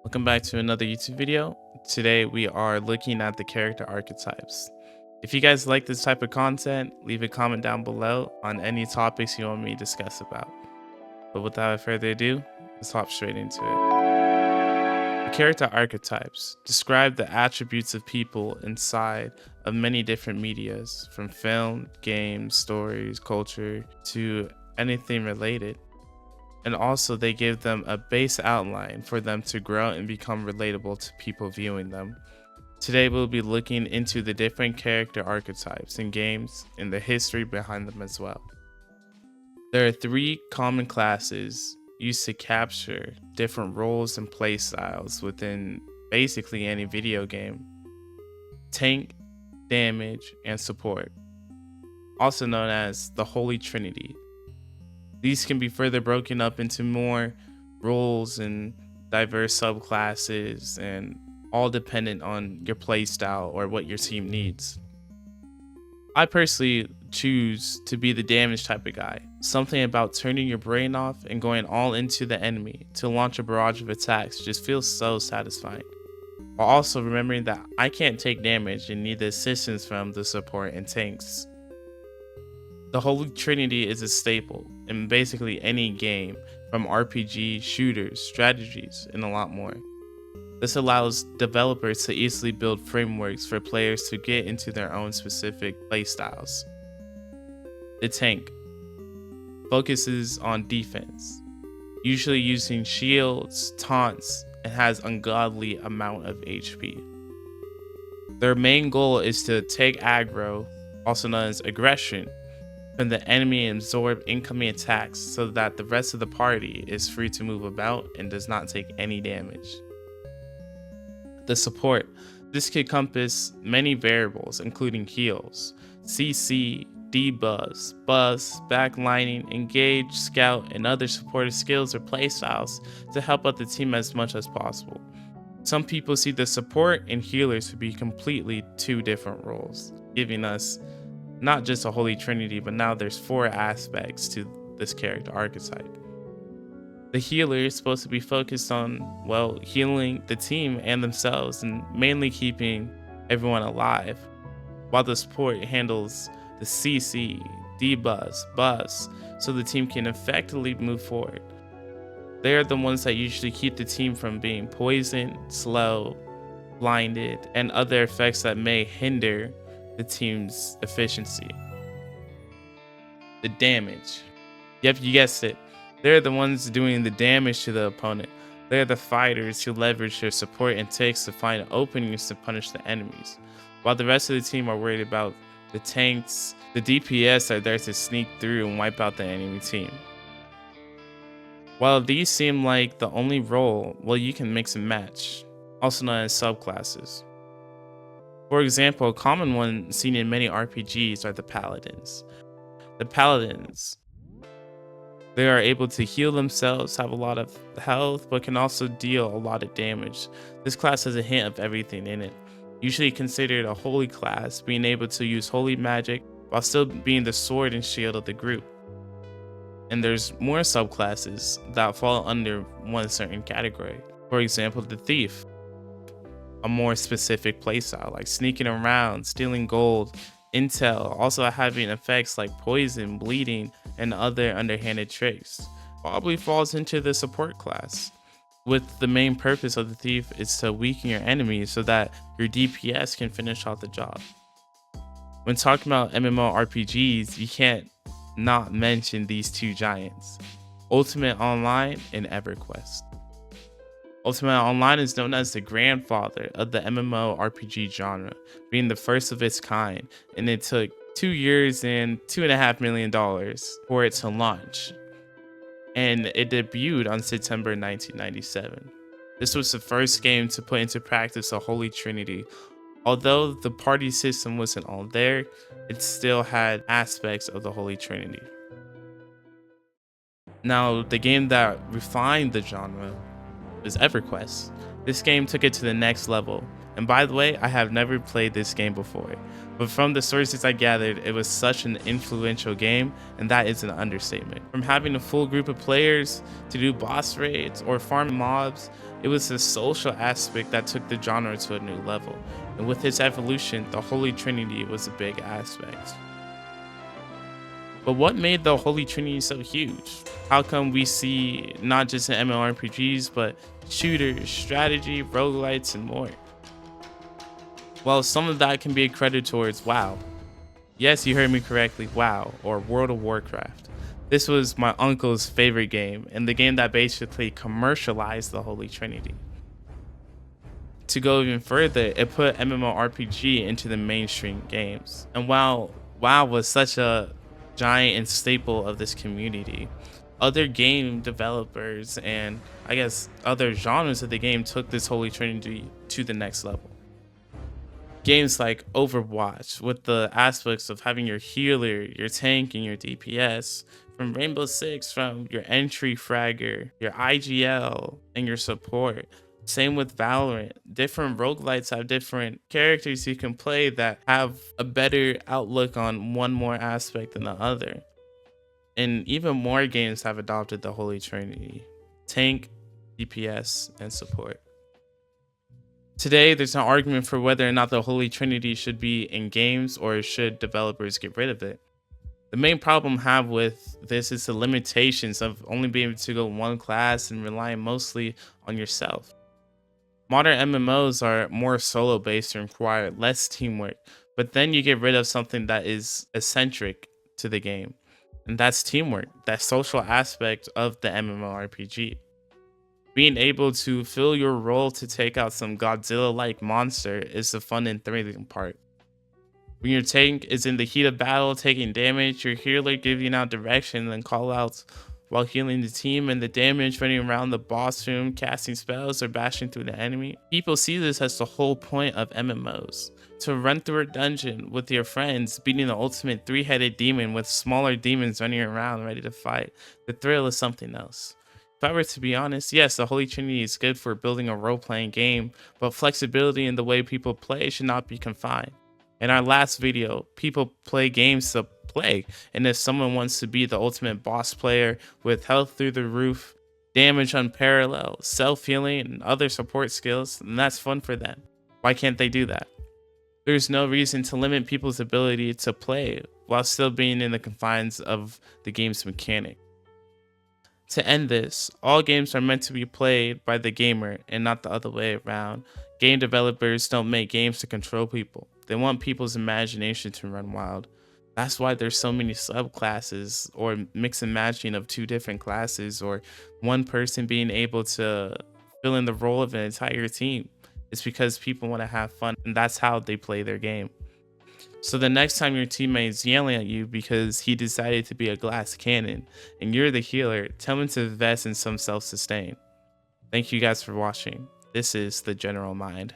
Welcome back to another YouTube video. Today we are looking at the character archetypes. If you guys like this type of content, leave a comment down below on any topics you want me to discuss about. But without further ado, let's hop straight into it. The character archetypes describe the attributes of people inside of many different medias, from film, games, stories, culture, to anything related. And also they give them a base outline for them to grow and become relatable to people viewing them. Today we'll be looking into the different character archetypes in games and the history behind them as well. There are three common classes used to capture different roles and playstyles within basically any video game: tank, damage, and support, also known as the Holy Trinity. These can be further broken up into more roles and diverse subclasses, and all dependent on your playstyle or what your team needs. I personally choose to be the damage type of guy. Something about turning your brain off and going all into the enemy to launch a barrage of attacks just feels so satisfying. While also remembering that I can't take damage and need the assistance from the support and tanks. The Holy Trinity is a staple in basically any game, from RPG, shooters, strategies, and a lot more. This allows developers to easily build frameworks for players to get into their own specific playstyles. The tank focuses on defense, usually using shields, taunts, and has ungodly amount of HP. Their main goal is to take aggro, also known as aggression, from the enemy and absorb incoming attacks so that the rest of the party is free to move about and does not take any damage. The support. This can encompass many variables including heals, CC, debuffs, buffs, backlining, engage, scout, and other supportive skills or playstyles to help out the team as much as possible. Some people see the support and healers to be completely two different roles, giving us not just a Holy Trinity, but now there's four aspects to this character archetype. The healer is supposed to be focused on, well, healing the team and themselves and mainly keeping everyone alive, while the support handles the CC, debuffs, buffs, so the team can effectively move forward. They are the ones that usually keep the team from being poisoned, slow, blinded, and other effects that may hinder the team's efficiency. The damage. Yep, you guessed it. They're the ones doing the damage to the opponent. They're the fighters who leverage their support and takes to find openings to punish the enemies. While the rest of the team are worried about the tanks, the DPS are there to sneak through and wipe out the enemy team. While these seem like the only role, well, you can mix and match, also known as subclasses. For example, a common one seen in many RPGs are the paladins. The paladins, they are able to heal themselves, have a lot of health, but can also deal a lot of damage. This class has a hint of everything in it. Usually considered a holy class, being able to use holy magic while still being the sword and shield of the group. And there's more subclasses that fall under one certain category. For example, the thief. A more specific playstyle like sneaking around, stealing gold, intel, also having effects like poison, bleeding, and other underhanded tricks. Probably falls into the support class, with the main purpose of the thief is to weaken your enemies so that your DPS can finish off the job. When talking about MMORPGs, you can't not mention these two giants: Ultimate Online and EverQuest. Ultimate Online is known as the grandfather of the MMORPG genre, being the first of its kind, and it took 2 years and $2.5 million for it to launch. And it debuted on September 1997. This was the first game to put into practice the Holy Trinity. Although the party system wasn't all there, it still had aspects of the Holy Trinity. Now, the game that refined the genre was EverQuest. This game took it to the next level. And by the way, I have never played this game before, but from the sources I gathered, it was such an influential game, and that is an understatement. From having a full group of players to do boss raids or farm mobs, it was the social aspect that took the genre to a new level. And with its evolution, the Holy Trinity was a big aspect. But what made the Holy Trinity so huge? How come we see not just in MMORPGs, but shooters, strategy, roguelites, and more? Well, some of that can be accredited towards WoW. Yes, you heard me correctly, WoW, or World of Warcraft. This was my uncle's favorite game, and the game that basically commercialized the Holy Trinity. To go even further, it put MMORPG into the mainstream games. And while WoW was such a giant and staple of this community, other game developers and I guess other genres of the game took this Holy Trinity to the next level. Games like Overwatch, with the aspects of having your healer, your tank, and your DPS, from Rainbow Six, from your entry fragger, your IGL, and your support. Same with Valorant. Different roguelites have different characters you can play that have a better outlook on one more aspect than the other. And even more games have adopted the Holy Trinity: tank, DPS, and support. Today, there's an argument for whether or not the Holy Trinity should be in games or should developers get rid of it. The main problem I have with this is the limitations of only being able to go one class and relying mostly on yourself. Modern MMOs are more solo based and require less teamwork, but then you get rid of something that is eccentric to the game, and that's teamwork, that social aspect of the MMORPG. Being able to fill your role to take out some Godzilla-like monster is the fun and thrilling part. When your tank is in the heat of battle taking damage, your healer giving out direction and callouts while healing the team, and the damage running around the boss room, casting spells or bashing through the enemy. People see this as the whole point of MMOs. To run through a dungeon with your friends, beating the ultimate three-headed demon with smaller demons running around ready to fight. The thrill is something else. If I were to be honest, yes, the Holy Trinity is good for building a role-playing game, but flexibility in the way people play should not be confined. In our last video, people play games to play, and if someone wants to be the ultimate boss player with health through the roof, damage unparalleled, self-healing, and other support skills, then that's fun for them. Why can't they do that? There's no reason to limit people's ability to play while still being in the confines of the game's mechanic. To end this, all games are meant to be played by the gamer and not the other way around. Game developers don't make games to control people. They want people's imagination to run wild. That's why there's so many subclasses or mix and matching of two different classes, or one person being able to fill in the role of an entire team. It's because people want to have fun, and that's how they play their game. So the next time your teammate is yelling at you because he decided to be a glass cannon and you're the healer, tell him to invest in some self-sustain. Thank you guys for watching. This is The General Mind.